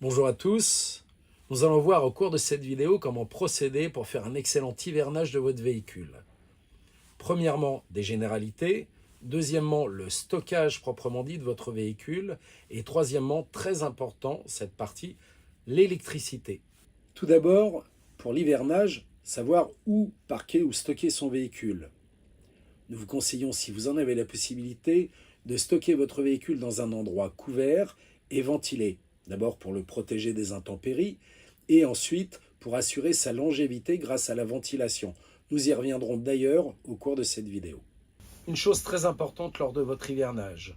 Bonjour à tous, nous allons voir au cours de cette vidéo comment procéder pour faire un excellent hivernage de votre véhicule. Premièrement, des généralités. Deuxièmement, le stockage proprement dit de votre véhicule. Et troisièmement, très important, cette partie, l'électricité. Tout d'abord, pour l'hivernage, savoir où parquer ou stocker son véhicule. Nous vous conseillons, si vous en avez la possibilité, de stocker votre véhicule dans un endroit couvert et ventilé. D'abord pour le protéger des intempéries et ensuite pour assurer sa longévité grâce à la ventilation. Nous y reviendrons d'ailleurs au cours de cette vidéo. Une chose très importante lors de votre hivernage,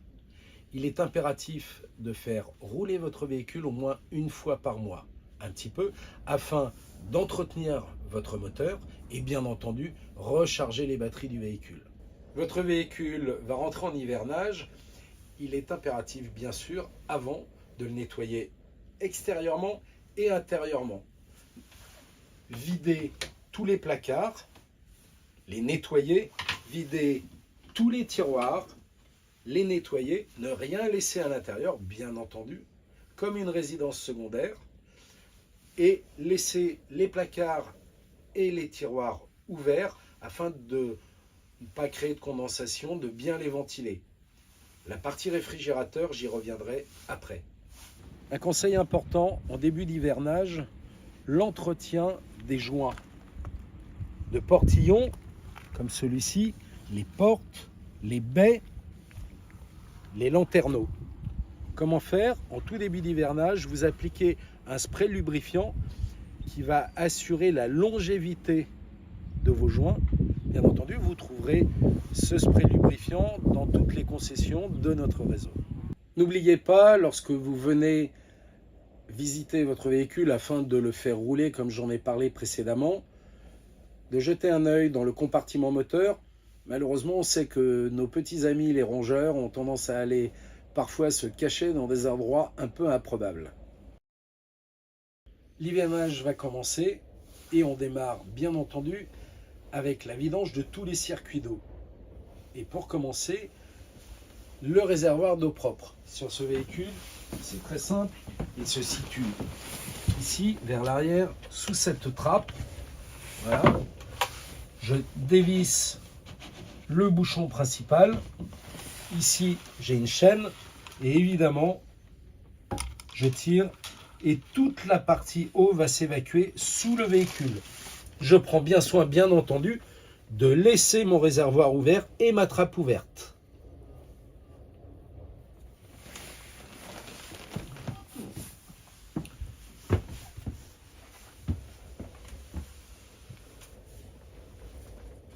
il est impératif de faire rouler votre véhicule au moins une fois par mois, un petit peu, afin d'entretenir votre moteur et bien entendu recharger les batteries du véhicule. Votre véhicule va rentrer en hivernage, il est impératif bien sûr avant de le nettoyer extérieurement et intérieurement. Vider tous les placards, les nettoyer, vider tous les tiroirs, les nettoyer, ne rien laisser à l'intérieur, bien entendu, comme une résidence secondaire, et laisser les placards et les tiroirs ouverts afin de ne pas créer de condensation, de bien les ventiler. La partie réfrigérateur, j'y reviendrai après. Un conseil important en début d'hivernage, l'entretien des joints de portillons, comme celui-ci, les portes, les baies, les lanterneaux. Comment faire? En tout début d'hivernage, vous appliquez un spray lubrifiant qui va assurer la longévité de vos joints. Bien entendu, vous trouverez ce spray lubrifiant dans toutes les concessions de notre réseau. N'oubliez pas, lorsque vous venez visiter votre véhicule afin de le faire rouler, comme j'en ai parlé précédemment, de jeter un œil dans le compartiment moteur. Malheureusement, on sait que nos petits amis les rongeurs ont tendance à aller parfois se cacher dans des endroits un peu improbables. L'hivernage va commencer et on démarre bien entendu avec la vidange de tous les circuits d'eau. Et pour commencer, le réservoir d'eau propre. Sur ce véhicule, c'est très simple, il se situe ici, vers l'arrière, sous cette trappe. Voilà. Je dévisse le bouchon principal. Ici, j'ai une chaîne et évidemment, je tire et toute la partie eau va s'évacuer sous le véhicule. Je prends bien soin, bien entendu, de laisser mon réservoir ouvert et ma trappe ouverte.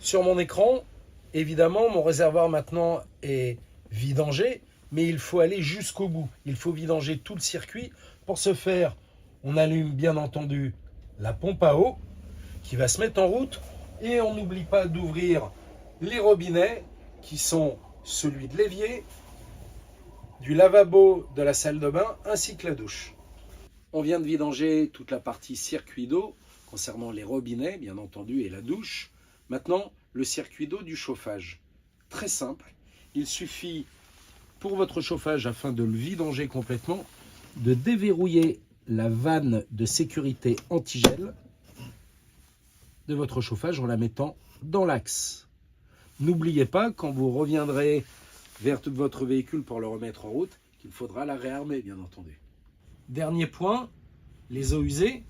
Sur mon écran, évidemment, mon réservoir maintenant est vidangé, mais il faut aller jusqu'au bout. Il faut vidanger tout le circuit. Pour ce faire, on allume bien entendu la pompe à eau qui va se mettre en route et on n'oublie pas d'ouvrir les robinets qui sont celui de l'évier, du lavabo de la salle de bain ainsi que la douche. On vient de vidanger toute la partie circuit d'eau concernant les robinets bien entendu et la douche. Maintenant, le circuit d'eau du chauffage. Très simple, il suffit pour votre chauffage, afin de le vidanger complètement, de déverrouiller la vanne de sécurité anti-gel de votre chauffage en la mettant dans l'axe. N'oubliez pas, quand vous reviendrez vers votre véhicule pour le remettre en route, qu'il faudra la réarmer, bien entendu. Dernier point, les eaux usées.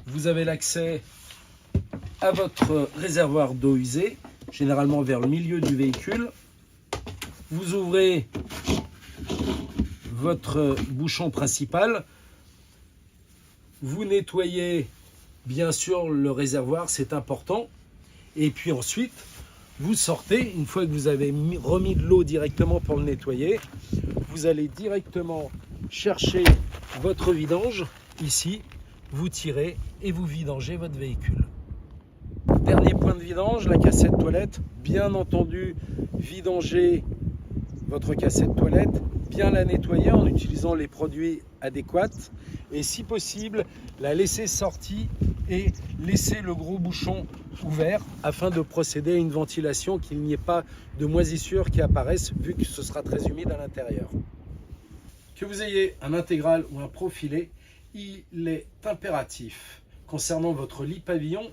Vous avez l'accès à votre réservoir d'eau usée, généralement vers le milieu du véhicule. Vous ouvrez votre bouchon principal. Vous nettoyez bien sûr le réservoir, c'est important. Et puis ensuite, vous sortez, une fois que vous avez remis de l'eau directement pour le nettoyer, vous allez directement chercher votre vidange. Ici, vous tirez et vous vidangez votre véhicule. Dernier point de vidange, la cassette toilette. Bien entendu, vidanger votre cassette toilette, bien la nettoyer en utilisant les produits adéquats et si possible, la laisser sortie et laisser le gros bouchon ouvert afin de procéder à une ventilation, qu'il n'y ait pas de moisissures qui apparaissent vu que ce sera très humide à l'intérieur. Que vous ayez un intégral ou un profilé, il est impératif, concernant votre lit pavillon,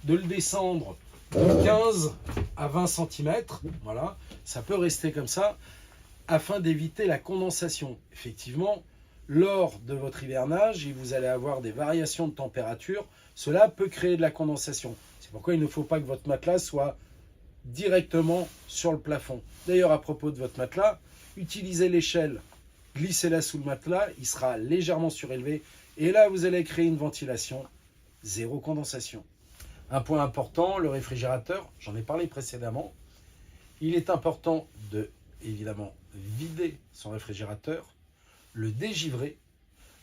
de le descendre de 15 à 20 cm. Voilà, ça peut rester comme ça, afin d'éviter la condensation. Effectivement, lors de votre hivernage, vous allez avoir des variations de température. Cela peut créer de la condensation. C'est pourquoi il ne faut pas que votre matelas soit directement sur le plafond. D'ailleurs, à propos de votre matelas, utilisez l'échelle, glissez-la sous le matelas, il sera légèrement surélevé. Et là, vous allez créer une ventilation, zéro condensation. Un point important, le réfrigérateur, j'en ai parlé précédemment. Il est important de, évidemment, vider son réfrigérateur, le dégivrer,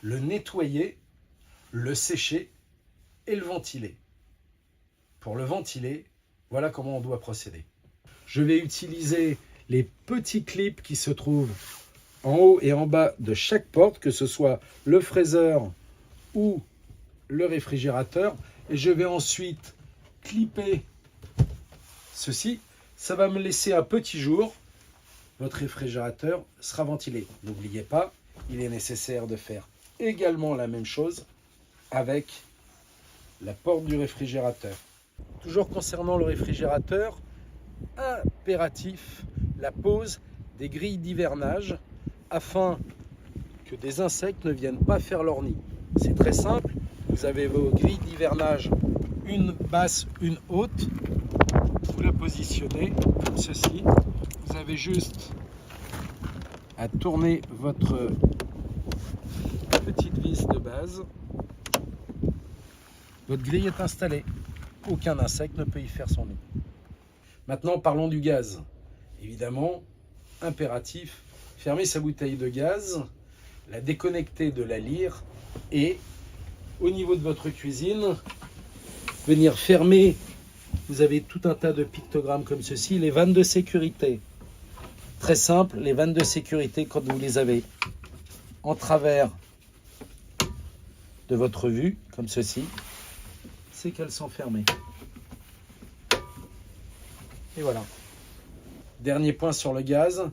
le nettoyer, le sécher et le ventiler. Pour le ventiler, voilà comment on doit procéder. Je vais utiliser les petits clips qui se trouvent en haut et en bas de chaque porte, que ce soit le fraiseur ou le réfrigérateur. Et je vais ensuite clipper ceci. Ça va me laisser un petit jour. Votre réfrigérateur sera ventilé. N'oubliez pas, il est nécessaire de faire également la même chose avec la porte du réfrigérateur. Toujours concernant le réfrigérateur, impératif la pose des grilles d'hivernage afin que des insectes ne viennent pas faire leur nid. C'est très simple, vous avez vos grilles d'hivernage, une basse, une haute, vous la positionnez comme ceci, vous avez juste à tourner votre petite vis de base, votre grille est installée, aucun insecte ne peut y faire son nid. Maintenant parlons du gaz. Évidemment, impératif, fermer sa bouteille de gaz, la déconnecter de la lyre et au niveau de votre cuisine, venir fermer, vous avez tout un tas de pictogrammes comme ceci, les vannes de sécurité. Très simple, les vannes de sécurité, quand vous les avez en travers de votre vue, comme ceci, c'est qu'elles sont fermées. Et voilà. Dernier point sur le gaz.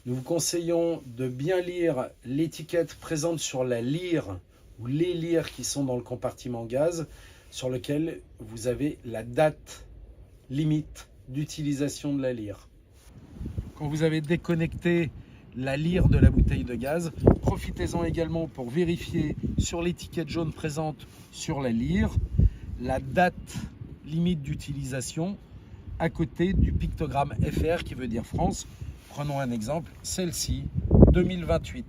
Nous vous conseillons de bien lire l'étiquette présente sur la lyre ou les lyres qui sont dans le compartiment gaz, sur lequel vous avez la date limite d'utilisation de la lyre. Quand vous avez déconnecté la lyre de la bouteille de gaz, profitez-en également pour vérifier sur l'étiquette jaune présente sur la lyre la date limite d'utilisation à côté du pictogramme FR qui veut dire France. Prenons un exemple, celle-ci, 2028.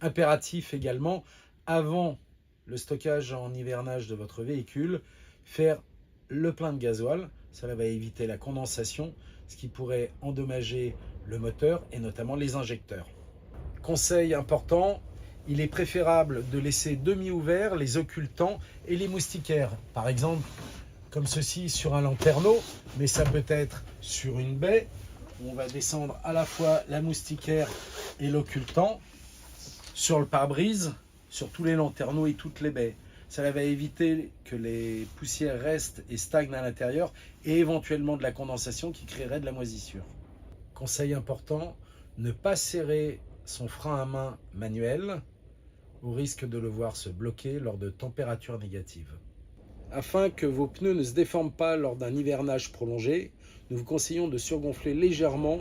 Impératif également, avant le stockage en hivernage de votre véhicule, faire le plein de gasoil. Cela va éviter la condensation, ce qui pourrait endommager le moteur et notamment les injecteurs. Conseil important, il est préférable de laisser demi-ouverts les occultants et les moustiquaires. Par exemple, comme ceci sur un lanterneau, mais ça peut être sur une baie. On va descendre à la fois la moustiquaire et l'occultant sur le pare-brise, sur tous les lanterneaux et toutes les baies. Cela va éviter que les poussières restent et stagnent à l'intérieur et éventuellement de la condensation qui créerait de la moisissure. Conseil important, ne pas serrer son frein à main manuel au risque de le voir se bloquer lors de températures négatives. Afin que vos pneus ne se déforment pas lors d'un hivernage prolongé, nous vous conseillons de surgonfler légèrement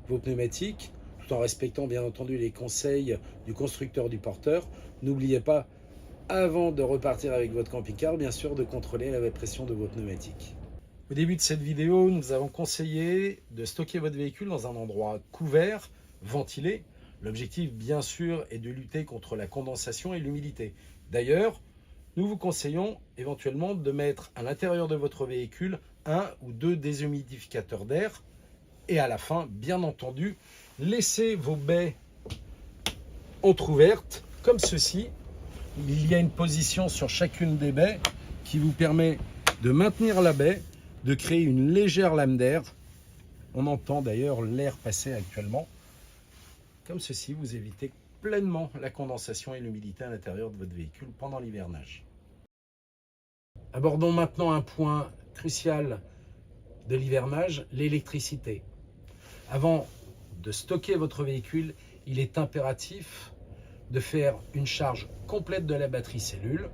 vos pneumatiques, tout en respectant bien entendu les conseils du constructeur du porteur. N'oubliez pas, avant de repartir avec votre camping-car, bien sûr, de contrôler la pression de vos pneumatiques. Au début de cette vidéo, nous avons conseillé de stocker votre véhicule dans un endroit couvert, ventilé. L'objectif, bien sûr, est de lutter contre la condensation et l'humidité. D'ailleurs, nous vous conseillons éventuellement de mettre à l'intérieur de votre véhicule 1 ou 2 déshumidificateurs d'air. Et à la fin, bien entendu, laissez vos baies entrouvertes, comme ceci. Il y a une position sur chacune des baies qui vous permet de maintenir la baie, de créer une légère lame d'air. On entend d'ailleurs l'air passer actuellement. Comme ceci, vous évitez pleinement la condensation et l'humidité à l'intérieur de votre véhicule pendant l'hivernage. Abordons maintenant un point crucial de l'hivernage, l'électricité. Avant de stocker votre véhicule, il est impératif de faire une charge complète de la batterie cellule.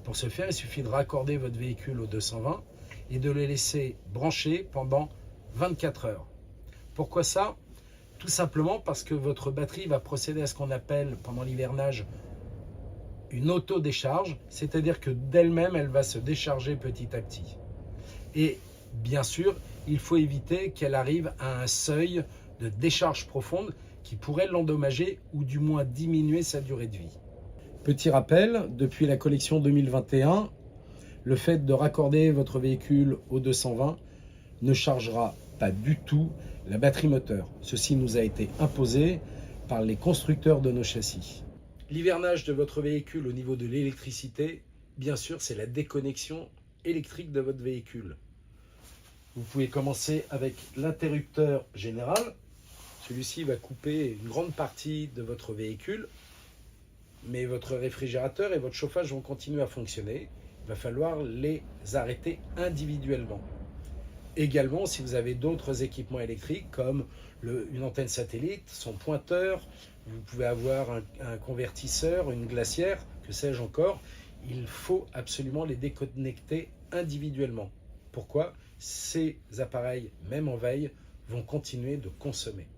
Pour ce faire, il suffit de raccorder votre véhicule au 220 et de le laisser brancher pendant 24 heures. Pourquoi ça? Tout simplement parce que votre batterie va procéder à ce qu'on appelle pendant l'hivernage une auto-décharge, c'est-à-dire que d'elle-même, elle va se décharger petit à petit. Et bien sûr, il faut éviter qu'elle arrive à un seuil de décharge profonde qui pourrait l'endommager ou du moins diminuer sa durée de vie. Petit rappel, depuis la collection 2021, le fait de raccorder votre véhicule au 220 ne chargera pas du tout la batterie moteur. Ceci nous a été imposé par les constructeurs de nos châssis. L'hivernage de votre véhicule au niveau de l'électricité, bien sûr, c'est la déconnexion électrique de votre véhicule. Vous pouvez commencer avec l'interrupteur général. Celui-ci va couper une grande partie de votre véhicule, mais votre réfrigérateur et votre chauffage vont continuer à fonctionner. Il va falloir les arrêter individuellement. Également, si vous avez d'autres équipements électriques comme une antenne satellite, son pointeur, vous pouvez avoir un convertisseur, une glacière, que sais-je encore, il faut absolument les déconnecter individuellement. Pourquoi? Ces appareils, même en veille, vont continuer de consommer.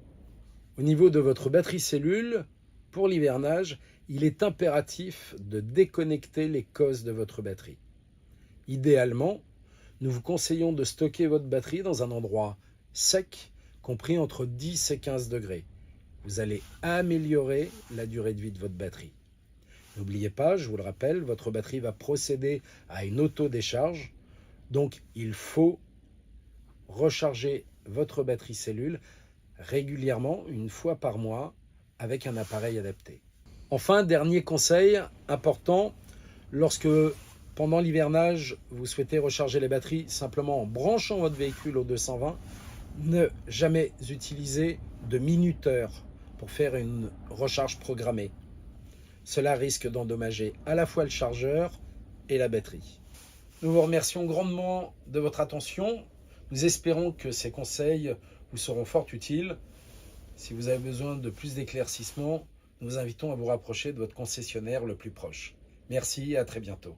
Au niveau de votre batterie cellule, pour l'hivernage, il est impératif de déconnecter les causes de votre batterie. Idéalement, nous vous conseillons de stocker votre batterie dans un endroit sec, compris entre 10 et 15 degrés. Vous allez améliorer la durée de vie de votre batterie. N'oubliez pas, je vous le rappelle, votre batterie va procéder à une auto-décharge. Donc, il faut recharger votre batterie cellule régulièrement, une fois par mois, avec un appareil adapté. Enfin, dernier conseil important, lorsque pendant l'hivernage, vous souhaitez recharger les batteries simplement en branchant votre véhicule au 220, ne jamais utiliser de minuteur pour faire une recharge programmée. Cela risque d'endommager à la fois le chargeur et la batterie. Nous vous remercions grandement de votre attention. Nous espérons que ces conseils vous seront fort utiles. Si vous avez besoin de plus d'éclaircissements, nous vous invitons à vous rapprocher de votre concessionnaire le plus proche. Merci et à très bientôt.